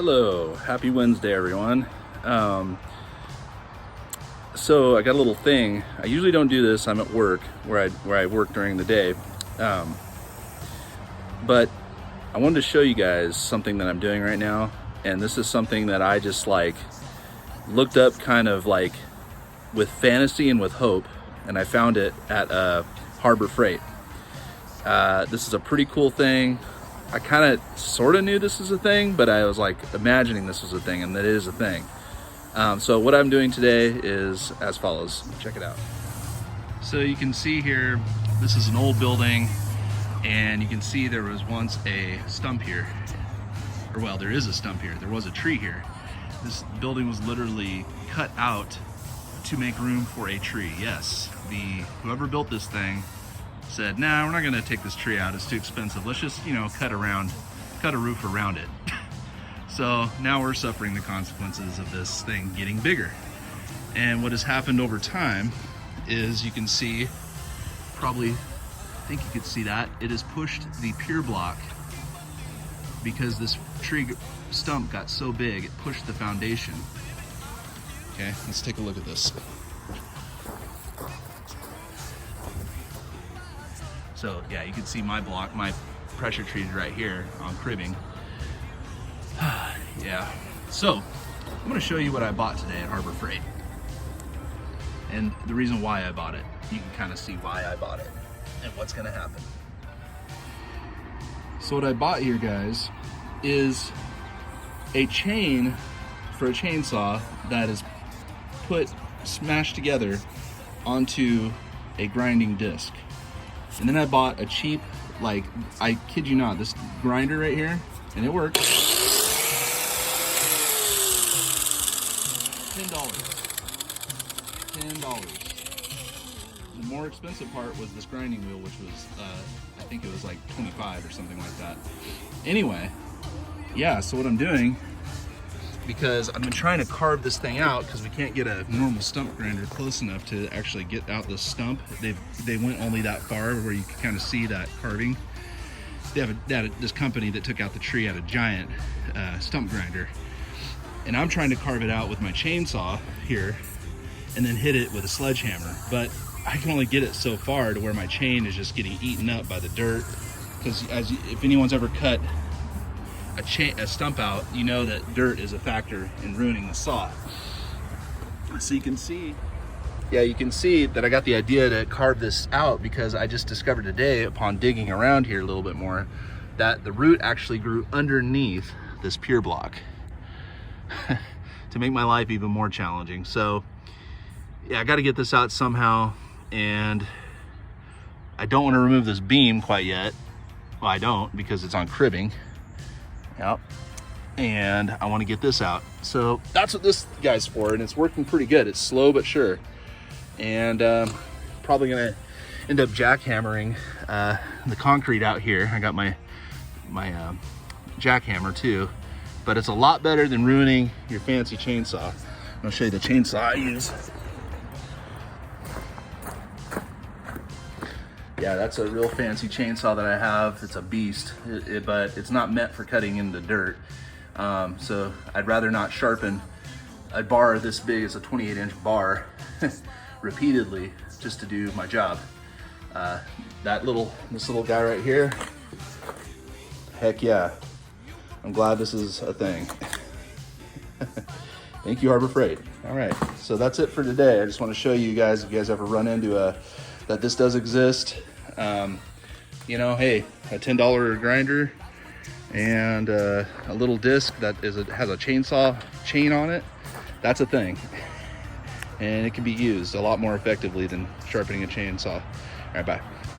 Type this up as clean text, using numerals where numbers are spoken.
Hello, happy Wednesday everyone. So I got a little thing. I usually don't do this. I'm at work where I work during the day. But I wanted to show you guys something that I'm doing right now, and this is something that I just looked up kind of like with fantasy and with hope, and I found it at Harbor Freight. This is a pretty cool thing. I kind of sort of knew this was a thing, but I was like imagining this was a thing, and that is a thing. So what I'm doing today is as follows. Check it out. So you can see here, this is an old building, and you can see there was once a stump here. Or well, there is a stump here. There was a tree here. This building was literally cut out to make room for a tree. Yes, whoever built this thing said, nah, we're not gonna take this tree out, it's too expensive. Let's just, cut a roof around it. So now we're suffering the consequences of this thing getting bigger. And what has happened over time is, you can see, I think you could see that, it has pushed the pier block, because this tree stump got so big, it pushed the foundation. Okay, let's take a look at this. So yeah, you can see my block, my pressure treated right here on cribbing. Yeah, so I'm gonna show you what I bought today at Harbor Freight. And the reason why I bought it, you can kind of see why I bought it and what's gonna happen. So what I bought here, guys, is a chain for a chainsaw that is smashed together onto a grinding disc. And then I bought a cheap, I kid you not, this grinder right here, and it works. $10. The more expensive part was this grinding wheel, which was, I think it was like 25 or something like that. Anyway, yeah, so what I'm doing, because I've been trying to carve this thing out, because we can't get a normal stump grinder close enough to actually get out the stump. They went only that far where you can kind of see that carving. This company that took out the tree had a giant stump grinder, and I'm trying to carve it out with my chainsaw here and then hit it with a sledgehammer, but I can only get it so far to where my chain is just getting eaten up by the dirt, because if anyone's ever cut a stump out, you know that dirt is a factor in ruining the saw. So you can see that I got the idea to carve this out because I just discovered today, upon digging around here a little bit more, that the root actually grew underneath this pier block to make my life even more challenging. So yeah, I got to get this out somehow, and I don't want to remove this beam quite yet. Well, I don't, because it's on cribbing. Yep. And I want to get this out. So that's what this guy's for, and it's working pretty good. It's slow but sure. And probably gonna end up jackhammering the concrete out here. I got my jackhammer too, but it's a lot better than ruining your fancy chainsaw. I'll show you the chainsaw I use. Yeah, that's a real fancy chainsaw that I have. It's a beast, but it's not meant for cutting into dirt. So I'd rather not sharpen a bar this big, it's a 28-inch bar, repeatedly, just to do my job. This little guy right here, heck yeah. I'm glad this is a thing. Thank you, Harbor Freight. All right, so that's it for today. I just want to show you guys, if you guys ever run into that this does exist. Hey, a $10 grinder and a little disc that has a chainsaw chain on it, that's a thing. And it can be used a lot more effectively than sharpening a chainsaw. All right, bye.